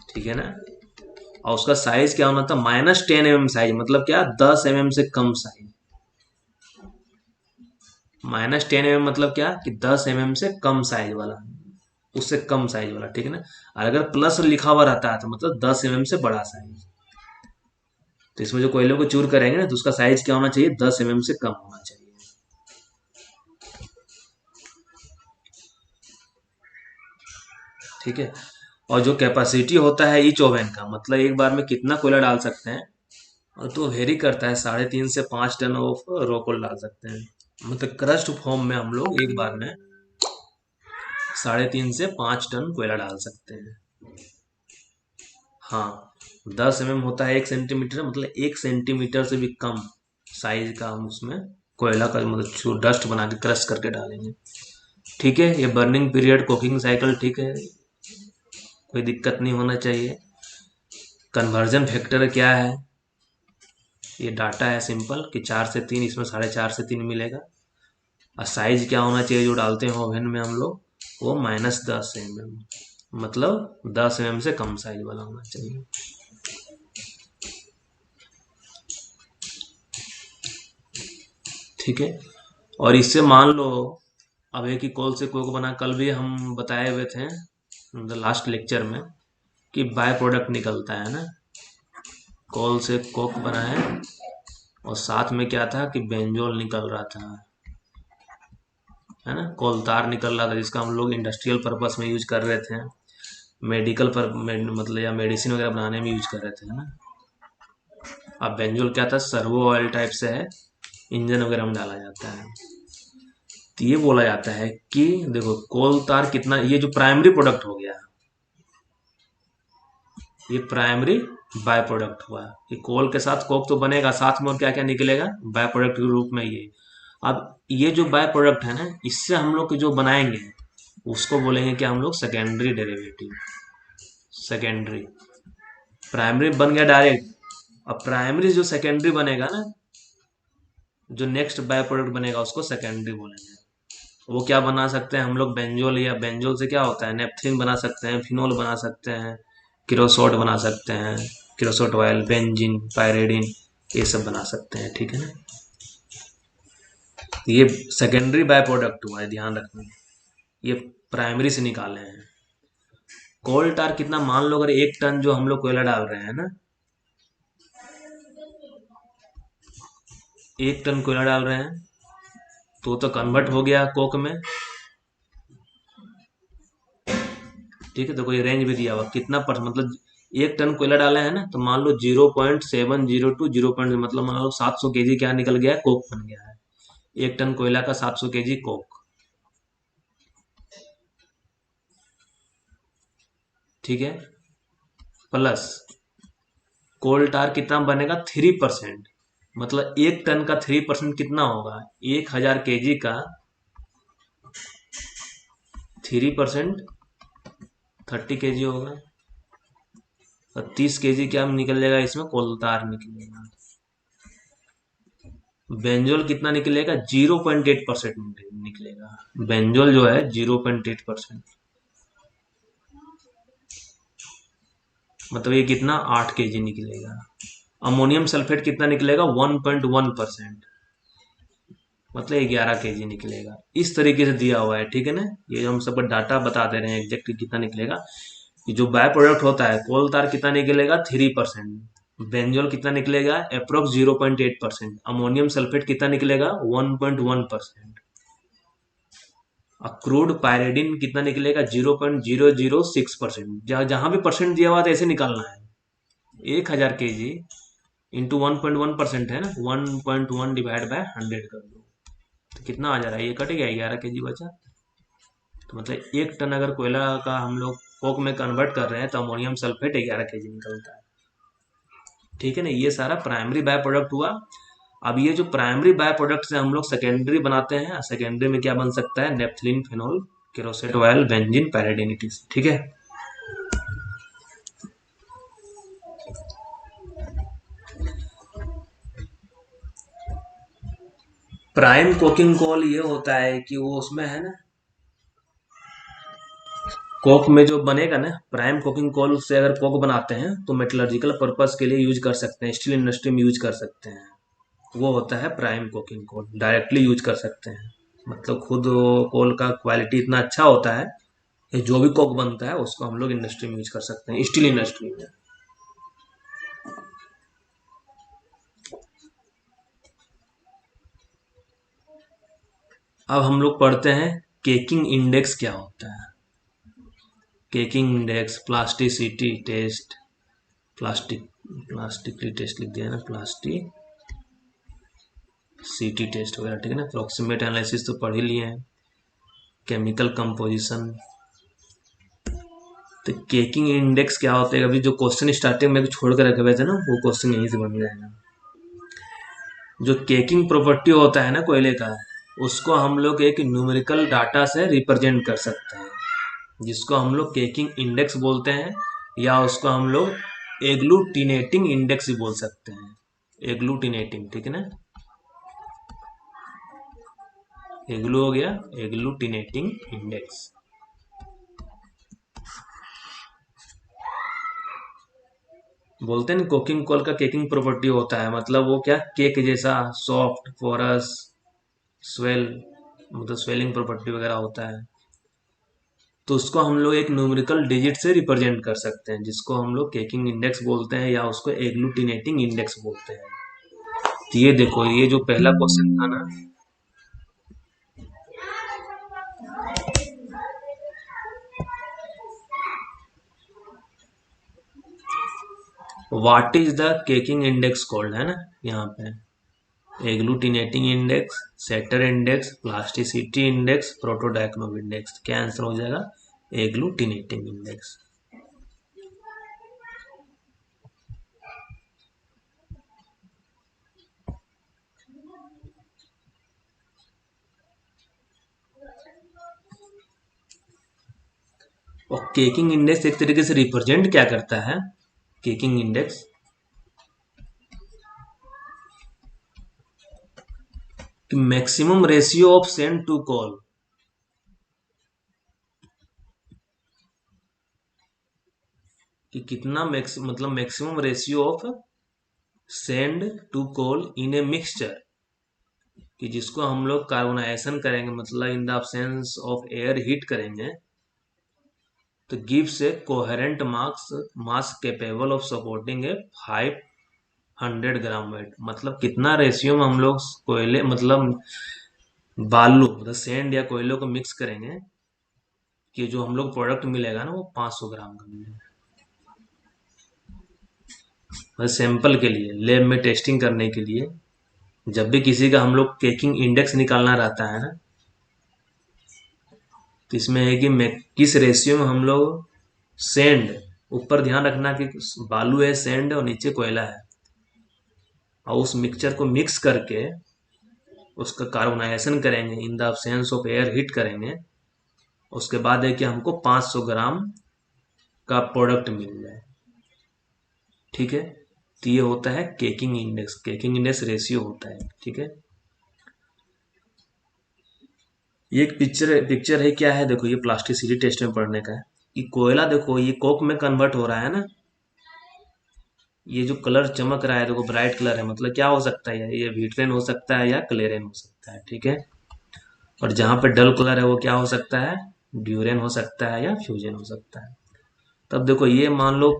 ठीक है ना। और उसका साइज क्या होना था? -10 mm साइज, मतलब क्या? 10 mm से कम साइज। -10 mm मतलब क्या? कि 10 mm से कम साइज वाला, उससे कम साइज वाला, ठीक है ना। और अगर प्लस लिखा हुआ रहता है तो मतलब 10 mm से बड़ा साइज। तो इसमें जो कोयले को चूर करेंगे ना, तो उसका साइज क्या होना चाहिए? 10 mm से कम होना चाहिए, ठीक है। और जो कैपेसिटी होता है ईच ओवन का, मतलब एक बार में कितना कोयला डाल सकते हैं, और तो वेरी करता है, 3.5 से 5 टन ऑफ रॉ कोल डाल सकते हैं। मतलब क्रस्ट फॉर्म में हम लोग एक बार में 3.5 से 5 टन कोयला डाल सकते हैं। हाँ, 10 mm होता है 1 सेंटीमीटर, मतलब 1 सेंटीमीटर से भी कम साइज का हम उसमें कोयला का मतलब डस्ट बना के क्रश करके डालेंगे, ठीक है। ये बर्निंग पीरियड, कुकिंग साइकिल, ठीक है, कोई दिक्कत नहीं होना चाहिए। कन्वर्जन फैक्टर क्या है? ये डाटा है सिंपल कि 4 से 3, इसमें 4.5 से 3 मिलेगा। और साइज क्या होना चाहिए जो डालते हैं ओवन में हम लोग? वो -10 mm, मतलब 10 mm से कम साइज वाला होना चाहिए, ठीक है। और इससे मान लो अब एक ही कॉल से कोक बना, कल भी हम बताए हुए थे लास्ट लेक्चर में कि बाय प्रोडक्ट निकलता है ना, कॉल से कोक बना है, और साथ में क्या था कि बेंजोल निकल रहा था, है ना, कोलतार निकल रहा था, जिसका हम लोग इंडस्ट्रियल पर्पस में यूज कर रहे थे, मेडिकल पर मतलब या मेडिसिन वगैरह बनाने में यूज कर रहे थे, है ना। अब बेंजोल क्या था? सर्वो ऑयल टाइप से है, इंजन वगैरह में डाला जाता है। तो ये बोला जाता है कि देखो कोल तार कितना, ये जो प्राइमरी प्रोडक्ट हो गया, ये प्राइमरी बाय प्रोडक्ट हुआ कि कोल के साथ कोक तो बनेगा, साथ में और क्या क्या निकलेगा बाय प्रोडक्ट के रूप में ये। अब ये जो बाय प्रोडक्ट है ना, इससे हम लोग जो बनाएंगे उसको बोलेंगे कि हम लोग सेकेंडरी डेरिवेटिव। सेकेंडरी, प्राइमरी बन गया डायरेक्ट, अब प्राइमरी जो सेकेंडरी बनेगा ना, जो नेक्स्ट बाय प्रोडक्ट बनेगा उसको सेकेंडरी बोलेंगे। वो क्या बना सकते हैं हम लोग? बेंजोल, या बेंजोल से क्या होता है? नेपथलीन बना सकते हैं, फिनोल बना सकते हैं, क्रोसोट बना सकते हैं, क्रोसोट ऑयल, बेंजीन, पायरेडिन, ये सब बना सकते हैं, ठीक है ना। ये सेकेंडरी बाय प्रोडक्ट हुआ है, ध्यान रखना, ये प्राइमरी से निकाले हैं। कोल टार कितना? मान लो अगर 1 टन जो हम लोग कोयला डाल रहे हैं ना, 1 टन कोयला डाल रहे हैं, तो कन्वर्ट हो गया कोक में, ठीक है। तो कोई रेंज भी दिया हुआ कितना पर, मतलब 1 टन कोयला डाला है ना, तो मान लो 0.702 मतलब मान लो 700 kg क्या निकल गया है? कोक बन गया है। 1 टन कोयला का 700 kg कोक, ठीक है। प्लस कोल टार कितना बनेगा? 3%, मतलब 1 टन का 3% कितना होगा? 1000 kg का 3% 30 kg होगा, और 30 kg क्या निकल जाएगा इसमें? कोलतार निकलेगा। बेंजोल कितना निकलेगा? 0.8% निकलेगा। बेंजोल जो है 0.8%, मतलब ये कितना? 8 kg निकलेगा। अमोनियम सल्फेट कितना निकलेगा? 1.1%, मतलब 11 kg निकलेगा। इस तरीके से दिया हुआ है, ठीक है ना। ये जो हम सबका डाटा बता दे रहे हैं एग्जैक्ट कितना निकलेगा। ये जो बाय प्रोडक्ट होता है कोल तार कितना निकलेगा? 3%। बेंजोल कितना निकलेगा? अप्रोक्स 0.8%। अमोनियम सल्फेट कितना निकलेगा? 1.1%। अब क्रूड पायरेडिन कितना निकलेगा? 0.006%। जहां भी परसेंट दिया हुआ था ऐसे निकालना है। 1000 kg इंटू 1.1% है ना, 1.1 डिवाइड बाय 100 कर दो तो कितना आ जा रहा है? ये कट गया, 11 kg बचा। तो मतलब 1 टन अगर कोयला का हम लोग कोक में कन्वर्ट कर रहे हैं तो अमोनियम सल्फेट 11 kg निकलता है। ठीक है ना, ये सारा प्राइमरी बाय प्रोडक्ट हुआ। अब ये जो प्राइमरी बाय प्रोडक्ट से हम लोग सेकेंडरी बनाते हैं, सेकेंडरी में क्या बन सकता है? Naphthalene, phenol, kerosene oil, benzene, पैराडिनिटिस। ठीक है। प्राइम कोकिंग कोल ये होता है कि वो उसमें है ना, कोक में जो बनेगा ना, प्राइम कोकिंग कोल से अगर कोक बनाते हैं तो मेटलर्जिकल पर्पस के लिए यूज कर सकते हैं, स्टील इंडस्ट्री में यूज कर सकते हैं। वो होता है prime coking coal, directly use कर सकते हैं। मतलब खुद वो कोल का क्वालिटी इतना अच्छा होता है कि जो भी कोक बनता है उसको हम लोग इंडस्ट्री में यूज कर सकते हैं, स्टील इंडस्ट्री में। अब हम लोग पढ़ते हैं केकिंग इंडेक्स क्या होता है। Caking index, plasticity test, plastically test लिख दिया ना, प्लास्टिसिटी टेस्ट वगैरह। ठीक है ना, अप्रोक्सीमेट एनालिसिस तो पढ़ ही लिए हैं। Chemical composition. तो केकिंग इंडेक्स क्या होता है? अभी जो क्वेश्चन स्टार्टिंग में छोड़ कर रखे हुए थे ना, वो क्वेश्चन यहीं से बन जाएगा। जो केकिंग प्रॉपर्टी होता है ना कोयले का, उसको हम लोग एक न्यूमेरिकल डाटा से रिप्रेजेंट कर सकते हैं, जिसको हम लोग केकिंग इंडेक्स बोलते हैं, या उसको हम लोग एग्लूटिनेटिंग इंडेक्स भी बोल सकते हैं। एग्लूटिनेटिंग, ठीक है ना, एग्लू हो गया, एग्लूटिनेटिंग इंडेक्स। बोलते हैं ना कोकिंग कोल का केकिंग प्रॉपर्टी होता है, मतलब वो क्या, केक जैसा सॉफ्ट, पोरस, स्वेल, मतलब स्वेलिंग प्रॉपर्टी वगैरह होता है। तो उसको हम लोग एक न्यूमेरिकल डिजिट से रिप्रेजेंट कर सकते हैं, जिसको हम लोग केकिंग इंडेक्स बोलते हैं, या उसको एग्लूटिनेटिंग इंडेक्स बोलते हैं। तो ये देखो, ये जो पहला क्वेश्चन था ना, what is the caking index called, है ना, यहाँ पे agglutinating index, setter index, plasticity index, Protodyakonov index. क्या आंसर हो जाएगा? Agglutinating index. और केकिंग इंडेक्स एक तरीके से रिप्रेजेंट क्या करता है? केकिंग इंडेक्स कि maximum ratio of sand to coal, कि कितना मतलब maximum ratio of sand to coal in a mixture, कि जिसको हम लोग कार्बोनाइजेशन करेंगे, मतलब in the absence of air heat करेंगे, तो gives A coherent mass capable of supporting A 500 gram weight. मतलब कितना रेशियो में हम लोग कोयले, मतलब बालू, मतलब सेंड या कोयले को मिक्स करेंगे कि जो हम लोग प्रोडक्ट मिलेगा ना वो 500 ग्राम का मिलेगा। बस सैंपल के लिए, लैब में टेस्टिंग करने के लिए, जब भी किसी का हम लोग केकिंग इंडेक्स निकालना रहता है ना, तो इसमें है कि किस रेशियो में हम लोग सेंड, ऊपर ध्यान रखना कि बालू है, सेंड है और नीचे कोयला है, और उस मिक्सचर को मिक्स करके उसका कार्बोनाइजेशन करेंगे, इन the absence of air heat करेंगे। उसके बाद है कि हमको 500 ग्राम का प्रोडक्ट मिल जाए। ठीक है, तो ये होता है केकिंग इंडेक्स रेशियो होता है। ठीक है, ये एक पिक्चर है, क्या है देखो, ये प्लास्टिसिटी टेस्ट में पढ़ने का है कि कोयला देखो ये कोक में कन्वर्ट हो रहा है ना, ये जो कलर चमक रहा है देखो, ब्राइट कलर है, मतलब क्या हो सकता है? ये वीट्रेन हो सकता है या क्लेरेन हो सकता है। ठीक है, और जहां पे डल कलर है वो क्या हो सकता है? ड्यूरेन हो सकता है या फ्यूजन हो सकता है। तब देखो ये मान लो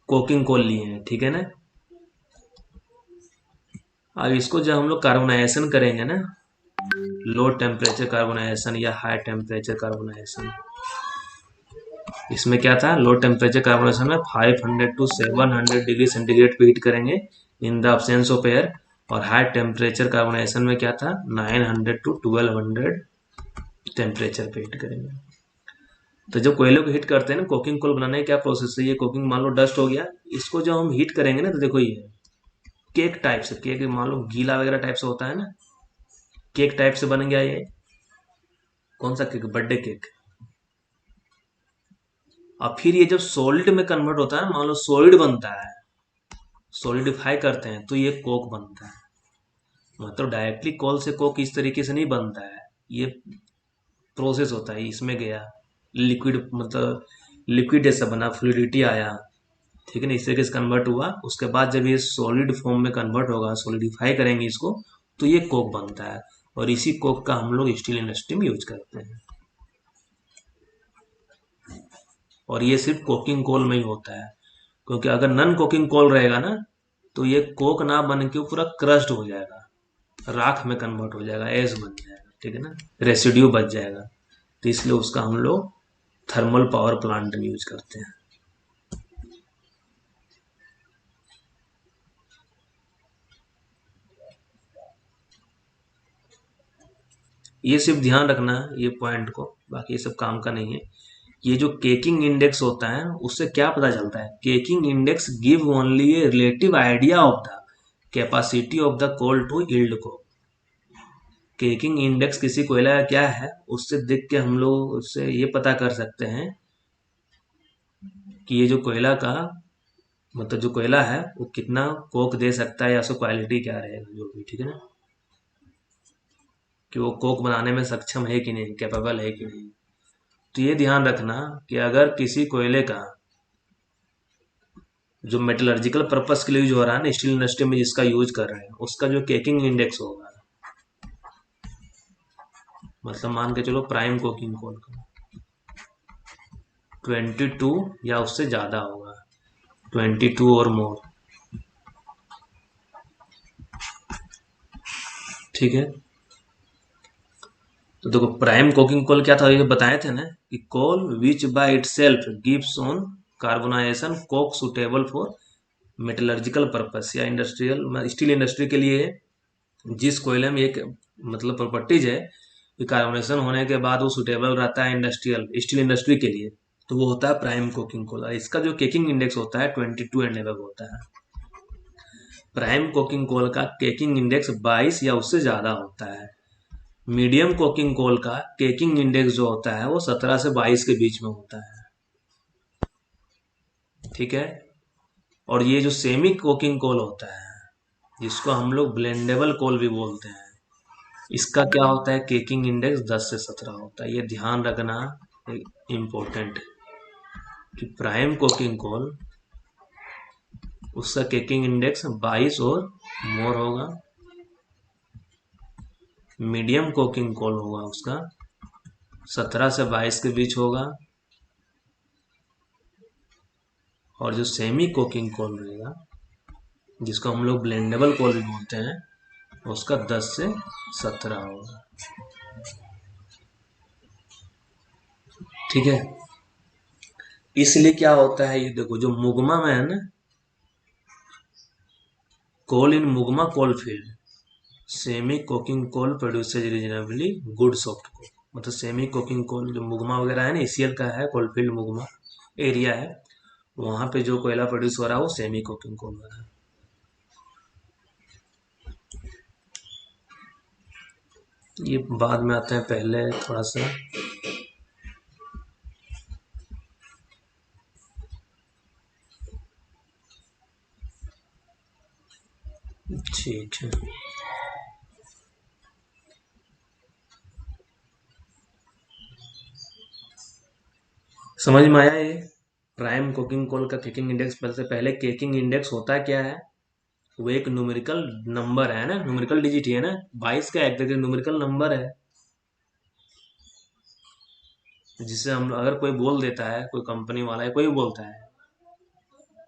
कोकिंग कोल लिए हैं, ठीक है ना, अब इसको जब हम लोग कार्बोनाइजेशन करेंगे ना, लो टेम्परेचर कार्बोनाइजेशन या हाई टेम्परेचर कार्बोनाइजेशन। इसमें क्या था, लो टेम्परेचर कार्बोनेशन में 500 टू 700 डिग्री सेंटीग्रेड पे हीट करेंगे इन द अब्सेंस ऑफ एयर, और हाई टेम्परेचर कार्बोनेशन में क्या था, 900 टू 1200 टेम्परेचर पे हीट करेंगे। तो जब कोयले को हीट करते हैं ना, कोकिंग कोल बनाने का क्या प्रोसेस है, ये कोकिंग मान लो डस्ट हो गया, इसको जब हम हीट करेंगे ना, तो देखो ये केक टाइप से, केक मान लो गीला वगैरह टाइप से होता है ना, केक टाइप से बन गया ये। कौन सा केक, बर्थडे केक। और फिर ये जब सॉलिड में कन्वर्ट होता है, मान लो सॉलिड बनता है, सॉलिडिफाई करते हैं, तो ये कोक बनता है। मतलब डायरेक्टली कोल से कोक इस तरीके से नहीं बनता है, ये प्रोसेस होता है, इसमें गया लिक्विड, मतलब लिक्विड जैसा बना, फ्लूइडिटी आया, ठीक है ना, इस तरीके से कन्वर्ट हुआ। उसके बाद जब ये सॉलिड फॉर्म में कन्वर्ट होगा, सॉलिडिफाई करेंगे इसको, तो ये कोक बनता है। और इसी कोक का हम लोग स्टील इंडस्ट्री में यूज करते हैं। और ये सिर्फ कोकिंग कोल में ही होता है, क्योंकि अगर नन कोकिंग कोल रहेगा ना, तो ये कोक ना बन के पूरा क्रस्ट हो जाएगा, राख में कन्वर्ट हो जाएगा, एज बन जाएगा, ठीक है ना, रेसिड्यू बच जाएगा। तो इसलिए उसका हम लोग थर्मल पावर प्लांट में यूज करते हैं। ये सिर्फ ध्यान रखना है ये पॉइंट को, बाकी ये सब काम का नहीं है। ये जो केकिंग इंडेक्स होता है, उससे क्या पता चलता है, caking index give only a relative idea of the capacity of the coal to yield को। केकिंग इंडेक्स किसी कोयला का क्या है, उससे देख के हम लोग उससे ये पता कर सकते हैं कि ये जो कोयला का, मतलब जो कोयला है वो कितना कोक दे सकता है, या उसका क्वालिटी क्या रहेगा, जो भी, ठीक है ना, कि वो कोक बनाने में सक्षम है कि नहीं, कैपेबल है कि नहीं। तो ये ध्यान रखना कि अगर किसी कोयले का जो मेटलर्जिकल पर्पस के लिए यूज हो रहा है ना, स्टील इंडस्ट्री में जिसका यूज कर रहे हैं, उसका जो केकिंग इंडेक्स होगा, मतलब मान के चलो प्राइम कोकिंग कोल का 22 या उससे ज्यादा होगा, 22 और मोर, ठीक है। तो देखो प्राइम कोकिंग कोल क्या था, ये बताए थे ना, कि coal which by itself gives on carbonisation coke suitable for metallurgical purpose या इंडस्ट्रियल, स्टील इंडस्ट्री के लिए जिस कोयले में एक मतलब प्रॉपर्टीज है कि कार्बोनेशन होने के बाद वो सुटेबल रहता है इंडस्ट्रियल, स्टील इंडस्ट्री के लिए, तो वो होता है प्राइम कोकिंग कोल। और इसका जो केकिंग इंडेक्स होता है 22 एंड अबव होता है। प्राइम कोकिंग कोल का केकिंग इंडेक्स 22 या उससे ज्यादा होता है। मीडियम कोकिंग कोल का केकिंग इंडेक्स जो होता है वो 17 से 22 के बीच में होता है, ठीक है। और ये जो सेमी कोकिंग कोल होता है, जिसको हम लोग ब्लेंडेबल कोल भी बोलते हैं, इसका क्या होता है, केकिंग इंडेक्स 10 से 17 होता है। ये ध्यान रखना इम्पोर्टेंट, कि प्राइम कोकिंग कोल उसका केकिंग इंडेक्स 22 और मोर होगा, मीडियम कोकिंग कोल होगा उसका 17 से 22 के बीच होगा, और जो सेमी कोकिंग कोल रहेगा, जिसको हम लोग ब्लेंडेबल कोल भी बोलते हैं, उसका 10 से 17 होगा, ठीक है। इसलिए क्या होता है, ये देखो जो मुगमा में है ना, coal in Mugma coal field semi coking coal produces reasonably good soft coal. मतलब सेमी कोकिंग कोल जो मुगमा वगैरह है ना, एसीएल का है, कोलफील्ड मुगमा एरिया है, वहां पे जो कोयला प्रोड्यूस हो रहा है वो सेमी कोकिंग कोल हो रहा है। ये बाद में आते हैं, पहले थोड़ा सा ठीक है। समझ में आया ये प्राइम कोकिंग कोल का केकिंग इंडेक्स। से पहले केकिंग इंडेक्स होता क्या है, वो एक न्यूमेरिकल नंबर है ना, न्यूमेरिकल डिजिट ही है ना, 22 का एक न्यूमेरिकल नंबर है, जिससे हम अगर कोई बोल देता है, कोई कंपनी वाला है, कोई बोलता है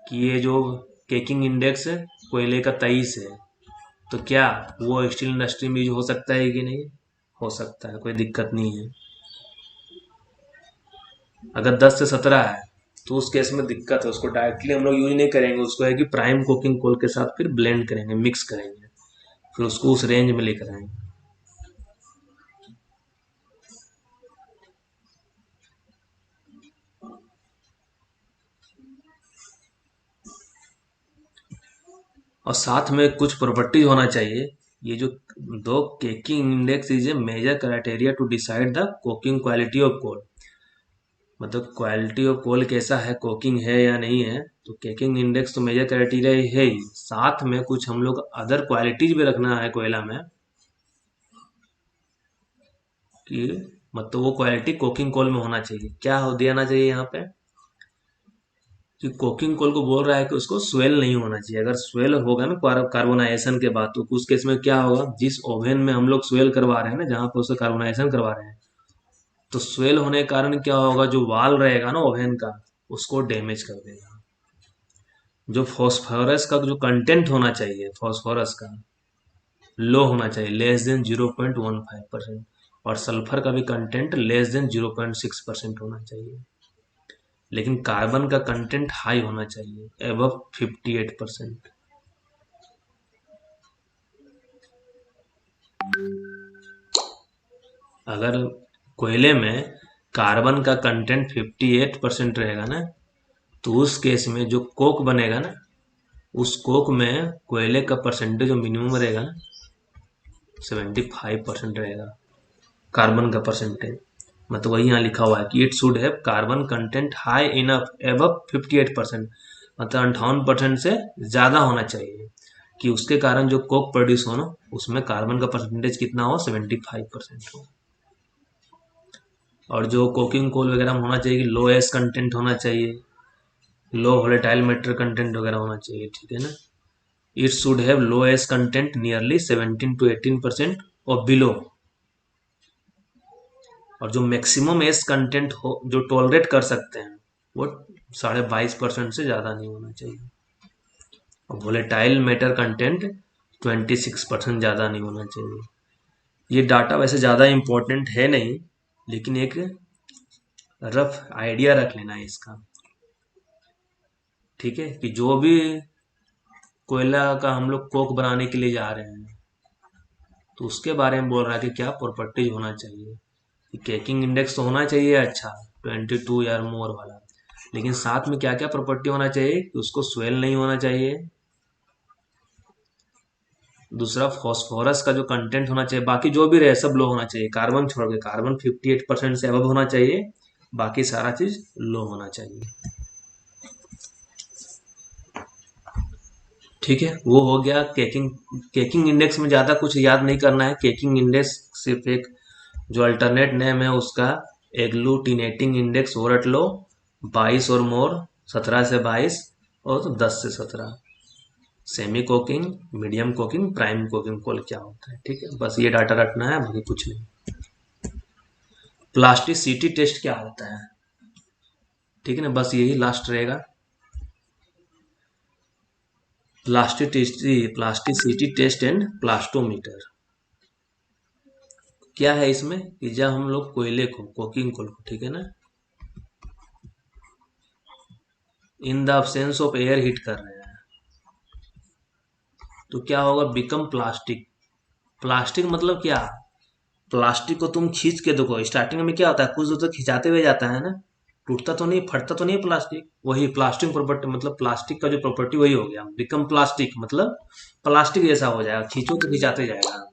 कि ये जो केकिंग इंडेक्स है कोयले का 23 है, तो क्या वो स्टील इंडस्ट्री में यूज हो सकता है कि नहीं, हो सकता है, कोई दिक्कत नहीं है। अगर 10 से 17 है तो उस केस में दिक्कत है, उसको डायरेक्टली हम लोग यूज नहीं करेंगे, उसको है कि प्राइम कोकिंग कोल के साथ फिर ब्लेंड करेंगे, मिक्स करेंगे, फिर उसको उस रेंज में लेकर आएंगे। और साथ में कुछ प्रॉपर्टीज होना चाहिए। ये जो दो, caking index is a major criteria to decide the coking quality of coal. मतलब क्वालिटी ऑफ कोल कैसा है, कोकिंग है या नहीं है, तो केकिंग इंडेक्स तो मेजर क्राइटेरिया है ही, साथ में कुछ हम लोग अदर क्वालिटीज भी रखना है कोयला में, कि मतलब वो क्वालिटी कोकिंग कोल में होना चाहिए। क्या हो देना चाहिए यहाँ पे कि कोकिंग कोल को बोल रहा है कि उसको स्वेल नहीं होना चाहिए। अगर स्वेल होगा ना कार्बोनाइजेशन के बाद, तो उस केस में क्या होगा, जिस ओवन में हम लोग स्वेल करवा रहे हैं ना, जहाँ पे उसे कार्बोनाइजेशन करवा रहे हैं, तो स्वेल होने के कारण क्या होगा, जो वाल रहेगा ना ओवन का, उसको डैमेज कर देगा। जो फॉस्फोरस का जो कंटेंट होना चाहिए, फॉस्फोरस का लो होना चाहिए, लेस देन 0.15%, और सल्फर का भी कंटेंट लेस देन 0.6% होना चाहिए। लेकिन कार्बन का कंटेंट हाई होना चाहिए, एबव 58%। अगर कोयले में कार्बन का कंटेंट 58% रहेगा ना, तो उस केस में जो कोक बनेगा ना, उस कोक में कोयले का परसेंटेज जो मिनिमम रहेगा ना, 75% रहेगा कार्बन का परसेंटेज। मतलब वही यहाँ लिखा हुआ है कि it should have carbon content high enough above 58%, मतलब 58% से ज़्यादा होना चाहिए, कि उसके कारण जो कोक प्रोड्यूस हो ना, उसमें कार्बन का परसेंटेज कितना हो, 75% हो। और जो कोकिंग कोल वगैरह में होना चाहिए कि लो एस कंटेंट होना चाहिए, लो वोलेटाइल मैटर कंटेंट वगैरह होना चाहिए, ठीक है ना। It should have low S content nearly 17 to 18% और बिलो। और जो मैक्सिमम एस कंटेंट हो, जो टॉलरेट कर सकते हैं, वो 22.5% से ज़्यादा नहीं होना चाहिए। और वोलेटाइल मैटर कंटेंट 26% ज़्यादा नहीं होना चाहिए। ये डाटा वैसे ज़्यादा इम्पोर्टेंट है नहीं, लेकिन एक रफ आइडिया रख लेना है इसका, ठीक है, कि जो भी कोयला का हम लोग कोक बनाने के लिए जा रहे हैं, तो उसके बारे में बोल रहा है कि क्या प्रॉपर्टीज होना चाहिए। कि केकिंग इंडेक्स तो होना चाहिए अच्छा, 22 या मोर वाला, लेकिन साथ में क्या क्या प्रॉपर्टी होना चाहिए, कि उसको स्वेल नहीं होना चाहिए, दूसरा फॉस्फोरस का जो कंटेंट होना चाहिए, बाकी जो भी रहे सब लो होना चाहिए, कार्बन छोड़ के, कार्बन 58% से अबव होना चाहिए, बाकी सारा चीज लो होना चाहिए, ठीक है। वो हो गया केकिंग। केकिंग इंडेक्स में ज़्यादा कुछ याद नहीं करना है। केकिंग इंडेक्स सिर्फ एक जो अल्टरनेट नेम है उसका, एग्लूटिनेटिंग इंडेक्स वो रट लो, 22 और मोर, 17 से 22 और 10 से 17। Semi coking, medium coking, prime coking coal क्या होता है, ठीक है, बस ये डाटा रखना है, बाकी कुछ नहीं। प्लास्टिसिटी टेस्ट क्या होता है, ठीक है ना, बस यही लास्ट रहेगा। प्लास्टिसिटी टेस्ट एंड प्लास्टोमीटर क्या है इसमें, कि जब हम लोग कोयले को, कोकिंग कोल को, ठीक है ना, इन the absence of air heat कर रहे हैं, तो क्या होगा, बिकम प्लास्टिक। प्लास्टिक मतलब क्या, प्लास्टिक को तुम खींच के देखो, स्टार्टिंग में क्या होता है, कुछ दूर तक खिंचाते हुए जाता है ना, टूटता तो नहीं, फटता तो नहीं प्लास्टिक, वही प्लास्टिक प्रॉपर्टी, मतलब प्लास्टिक का जो प्रॉपर्टी वही हो गया, बिकम प्लास्टिक मतलब प्लास्टिक जैसा हो जाएगा, खींचो तो खिंचाते जाएगा।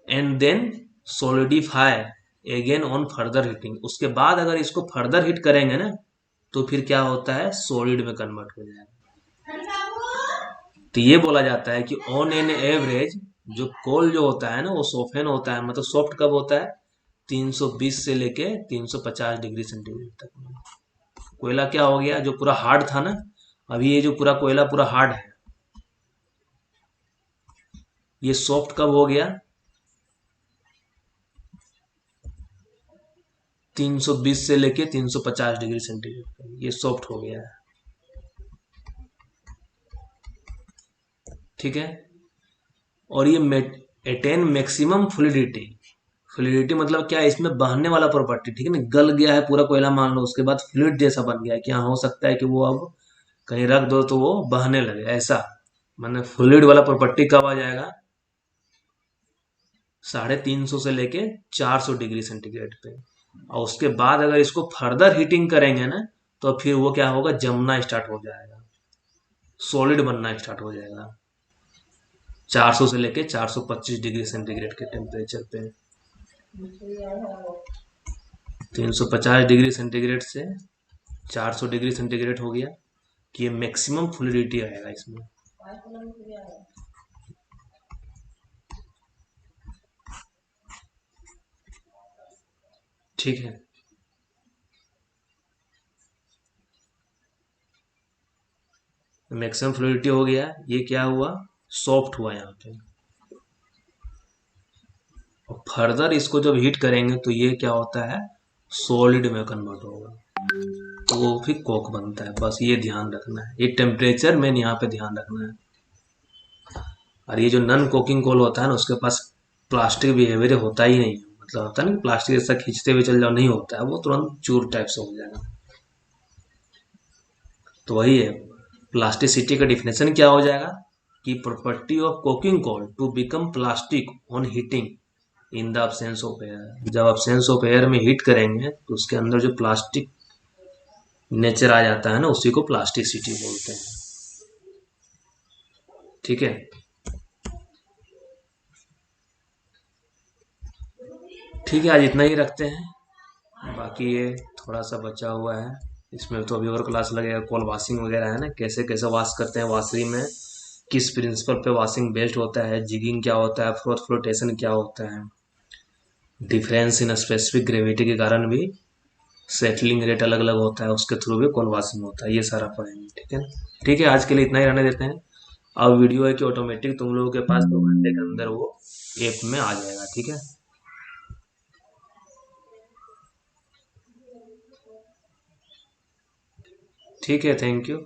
And then solidify again on further heating, उसके बाद अगर इसको फर्दर हीट करेंगे ना, तो फिर क्या होता है, सॉलिड में कन्वर्ट हो जाएगा। तो ये बोला जाता है कि ऑन एन एवरेज जो कोल जो होता है ना, वो सोफेन होता है, मतलब सॉफ्ट कब होता है, 320 से लेके 350 डिग्री सेंटीग्रेड तक। कोयला क्या हो गया, जो पूरा हार्ड था ना, अभी ये जो पूरा कोयला पूरा हार्ड है, ये सॉफ्ट कब हो गया, 320 से लेके 350 डिग्री सेंटीग्रेड तक ये सॉफ्ट हो गया है, ठीक है। और ये एटेन मैक्सिमम फ्लूइडिटी। फ्लूइडिटी मतलब क्या है, इसमें बहने वाला प्रॉपर्टी, ठीक है ना, गल गया है पूरा कोयला मान लो, उसके बाद फ्लूइड जैसा बन गया है कि हाँ हो सकता है कि वो अब कहीं रख दो तो वो बहने लगे, ऐसा। माने फ्लूइड वाला प्रॉपर्टी कब आ जाएगा, 350 से लेके 400 डिग्री सेंटीग्रेड पे। और उसके बाद अगर इसको फर्दर हीटिंग करेंगे ना, तो फिर वो क्या होगा, जमना स्टार्ट हो जाएगा, सॉलिड बनना स्टार्ट हो जाएगा, 400 से लेके 425 डिग्री सेंटीग्रेड के टेम्परेचर पे। 350 डिग्री सेंटीग्रेड से 400 डिग्री सेंटीग्रेड हो गया कि ये मैक्सिमम फ्लूइडिटी आएगा इसमें। ठीक है, मैक्सिमम फ्लूइडिटी हो गया, ये क्या हुआ, सॉफ्ट हुआ यहाँ पे। और फर्दर इसको जब हीट करेंगे तो ये क्या होता है, सॉलिड में कन्वर्ट होगा, तो वो फिर कोक बनता है। बस ये ध्यान रखना है, ये टेम्परेचर में यहाँ पे ध्यान रखना है। और ये जो नन कोकिंग कोल होता है ना, उसके पास प्लास्टिक बिहेवियर होता ही नहीं है, मतलब होता है ना प्लास्टिक ऐसा खींचते हुए चल जाओ, नहीं होता है, वो तुरंत चूर टाइप से हो जाएगा। तो वही है, प्लास्टिसिटी का डिफिनेशन क्या हो जाएगा कि property of coking coal to become plastic on heating in the absence of air. जब अब्सेंस ऑफ एयर में हीट करेंगे तो उसके अंदर जो प्लास्टिक नेचर आ जाता है ना, उसी को प्लास्टिसिटी बोलते हैं। ठीक है, ठीक है, आज इतना ही रखते हैं। बाकी ये थोड़ा सा बचा हुआ है, इसमें तो अभी और क्लास लगेगा, कॉल वॉशिंग वगैरह है ना, कैसे कैसे वॉश करते हैं वॉशरी में, किस प्रिंसिपल पे वॉशिंग बेस्ड होता है, जिगिंग क्या होता है, फ्रोथ फ्लोटेशन क्या होता है, डिफरेंस इन स्पेसिफिक ग्रेविटी के कारण भी सेटलिंग रेट अलग अलग होता है, उसके थ्रू भी कॉल वॉशिंग होता है, ये सारा पढ़ेंगे। ठीक है, ठीक है, आज के लिए इतना ही रहने देते हैं। अब वीडियो है कि ऑटोमेटिक तुम लोगों के पास 2 घंटे के अंदर वो ऐप में आ जाएगा। ठीक है, ठीक है, थैंक यू।